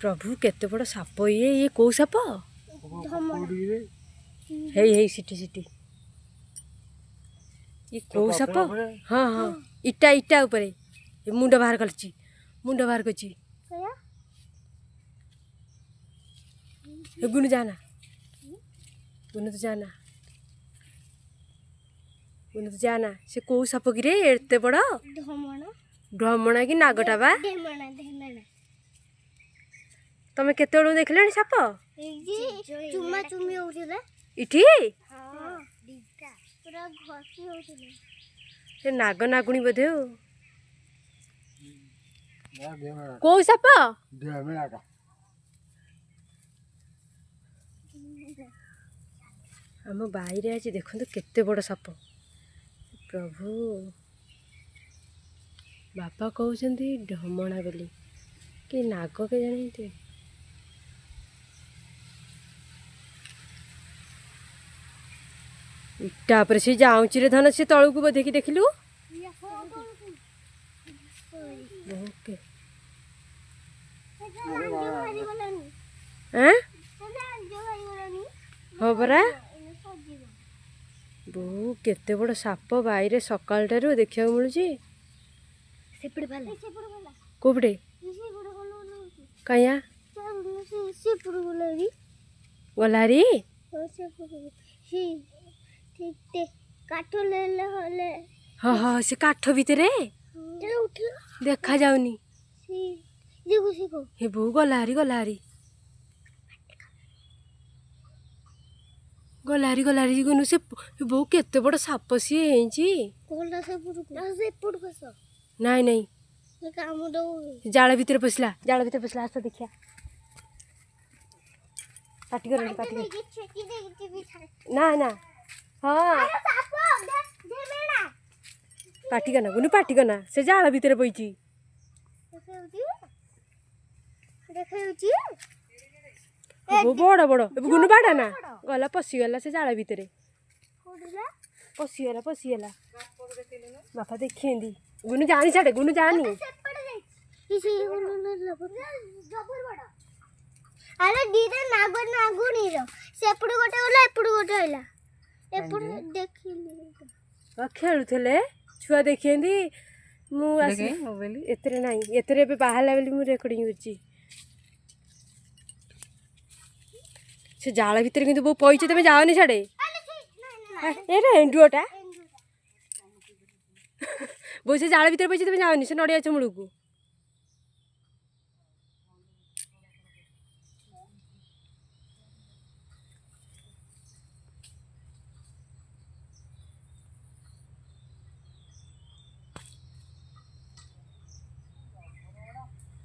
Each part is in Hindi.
प्रभु केते बड़ साप ये कौ साप हे सिटी सिटी ये कौ साप हाँ हाँ इटा इटा ऊपर मुंड बाहर कर मुंड बाहर कर गुनु जाना गुनु तो जाना गुनु तो जाना से कौ साप कि रे एते बड़ ढमणा कि नागटा बा तमे केते बड़ देखले साप चुम्मा चुम्मी होउथिले इठी हां दीटा पूरा घसी होउथिले से नाग नागुणी बोधे कौ साप आम बाहर आज देखो केते बड़ साप प्रभु बापा कहते ढमणा बोली कि नाग के जानी इटा पर से जाऊँची रे धन से तलू को बोधे कि देखलु ओके हाँ परा बहु केते बड़ साप बाहर सकाल ठारू देखा मिलूँ कोपटे कया गलारी हाँ हाँ से काठ भितर देखा जाऊनी हे बो गलारी गलारी गलारी गलारी गुनु से बो केते बड़ साप सी नाई नाई जाल भितर पसला आस देखिया पाटी कर ना ना हाँ पाटी करना गुनु पाटी करना से जाल भितर पईची वो बड़ बड़ गुनु बाड़ा ना गला पशिगला से जाल भितर पशिगला बापा देखी गुनु जानी छाड़े गुनु जानी अरे दीदा नागो नागुनी रो सेपड़ गोटे होला एपड़ गोटे होला एपड़ देखिले खेलुले छुआ देखी मु मोबाइल एतरे नहीं एतरे बे बाहला बेली मु रेकर्डिंग करची से जाल भितर किंतु बो पईचे तमे जाओनी छाड़े एरे एंडुटा बो से जाल भितर पईचे तमे जाओनी से नडिया चमुळू को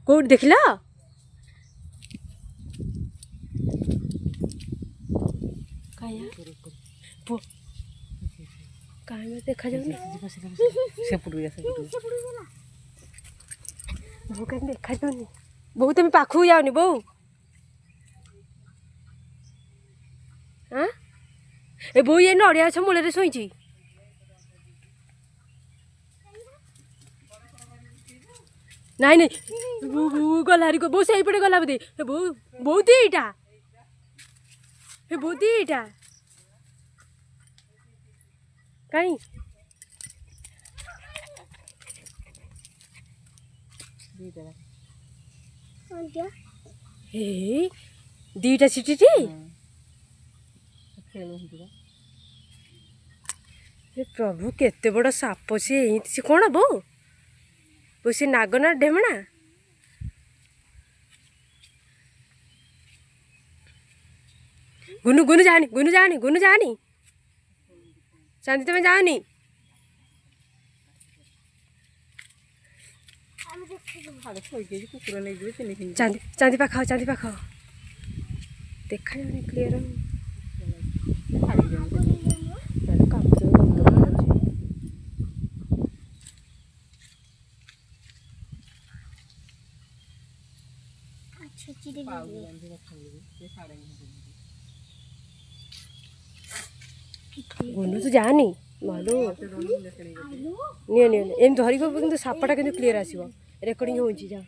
कौट देखला देखा जाऊनी बो कहीं देखा जाऊनी बो तुम पाखु जाओनी बो हाँ ए बो ये नड़िया गछ मूल शोची नाई नहीं बो गलारी को बो से पटे गला बोधे बो बो दीटा बो दीटा कहीं हे दीटा सिटी प्रभु केते बड़ साप से कौन बो बो से नागना ढेमणा गुनु गुनु जानी चांदी तुम्हें जाओनी चांदी चांदी पाखाओ देखा जाऊनी क्लियर गुनु तो जानी मालू एम धरिक सापटा क्लियर आसो रेकर्डिंग हो जा।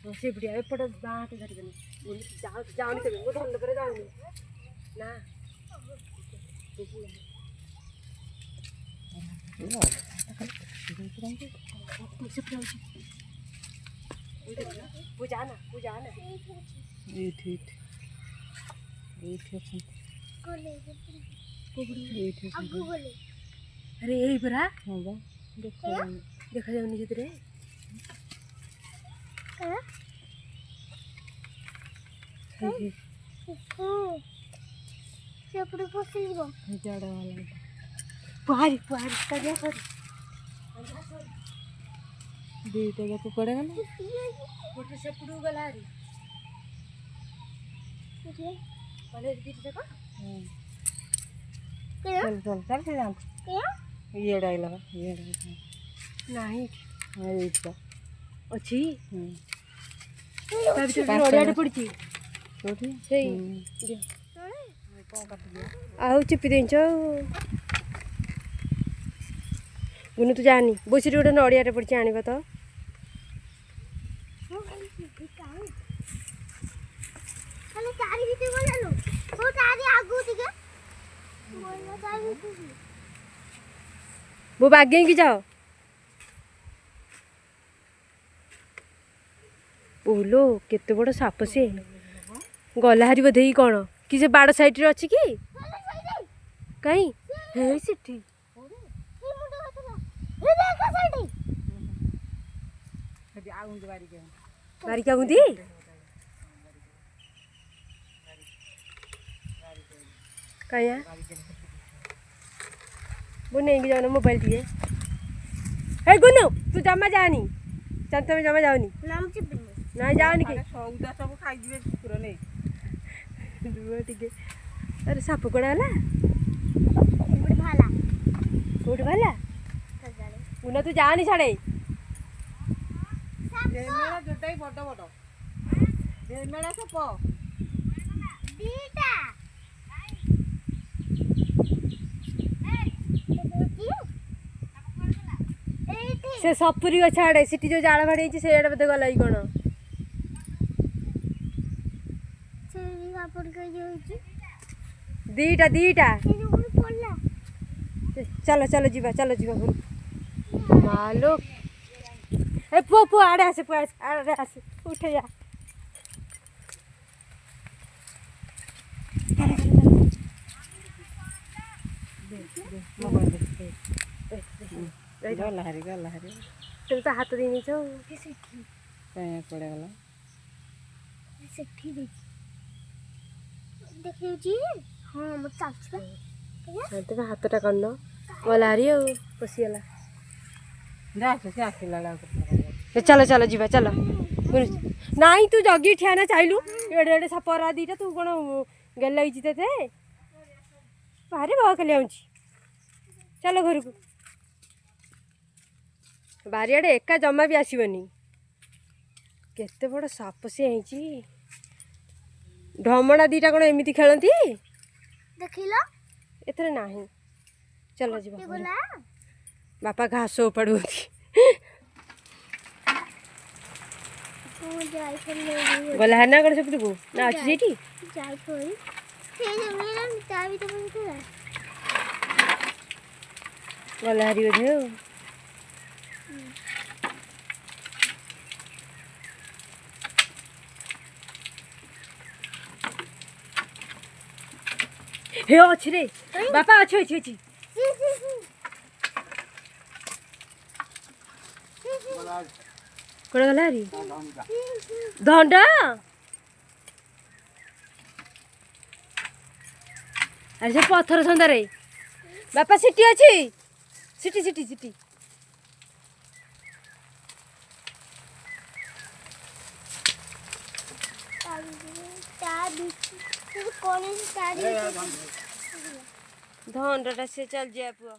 से बढ़िया एपट बाँटे धरिबनी जाऊनी तब वो धरल पर जाऊनी ना पूजा ना अरे यही परा देखा जाऊनी से ସେପଟେ ପଶିଯିବ पुहारी ता गया सर दुईटा जाक कुआडे गला गोटे सेपटू गला रे कले दीदी देखो चल चल चल से जान ये डाइला ये नहीं डाइला अच्छी ता भीतर नड़ियाटे पड़ची छोटी सेई आउ चिपी देंच गुनु तू जानी बोसी गोटे नड़ियाटे पड़ची आनिबा तो ଖାଲି ଚାରି ଭିତରେ ଗଲାଲୋ ଓ ଚାରି ଆଗୁ ଟିକେ ବୋଲ ଚାରି ଭିତରେ वो बागे की जाओ ओलो केते बड़ साप से गला हारी बोधे कौन कि से बाड़ साइड रे अच्छी कि कहीं हे सेठी এই মুন্ডা কথা এই দেখা সাইডে अभी आउं बारी के बारी क्या गुंदी कहीं वो नहीं जाओ ना मोबाइल दिए हे गुनु तू जमा जानी चंत में जमा जाओनी নাম চিপি ना जाओनी कि सौदा सब खाई जिवे कुकुर नै दुआ टिके अरे साप कोड़ा हला ଏପଟେ ଭାଲା कोड वाला ସଜାଡେ गुना तू जानी छाड़े मेरा जोटाई बड़ बड़ मेरा सब ଦିଟା ଏଇଠି से सपुरी गछ आड़े सिटी जो जाड़ भाड़ी से आड़े बोधे गला कौन ସେ କାପଡ଼ କେ ଯାଉଛି दीटा दीटा ସେ ଯୋଉ ପଡଲା चलो चलो जीवा घर मालो ए पो पो आड़े आसे उठे जा गला हरी तुम तो हाथ देनी छो कहीं कुआडे गला ସେଠି ଦେଖି ଦେଖେଉଛି ହଁ ମୁଁ ଚାଲୁଛି ବା तुम हाथटा करन गला हारी आ पशिगला जा से आखिला ला चलो चलो जीवा चलो नाई तू जगी ठियाना चाहलु एडे एडे सापरा दीटा तू कौन गल लगी ते भारी बहकली आऊँची चलो घर को बारियाड़े एका जमा भी आसबनी केते बड़ साप से है ढमणा दीटा कौन एमती खेलती ଦେଖିଲ एथरे नाही चलो जी କିଏ ଗଲା बापा घास उपाड़ुंती ମୁଁ ଯାଇଥିଲି गला है ना कौन सब ना अच्छी सीटी ଯାଇଥିଲି ସେ ଯୋଉ ମିଳା ତା ଭିତରେ ଥିଲା गला हारी बोधे हे अच्छी रे बापा अच्छी अच्छी अच्छी कौन गला हारी धंडा अरे से पत्थर छंदारे बापा सिटी अच्छी सिटी सिटी सिटी ତା ଭିତରେ କଣ ତା धंडा से चल जाए पुआ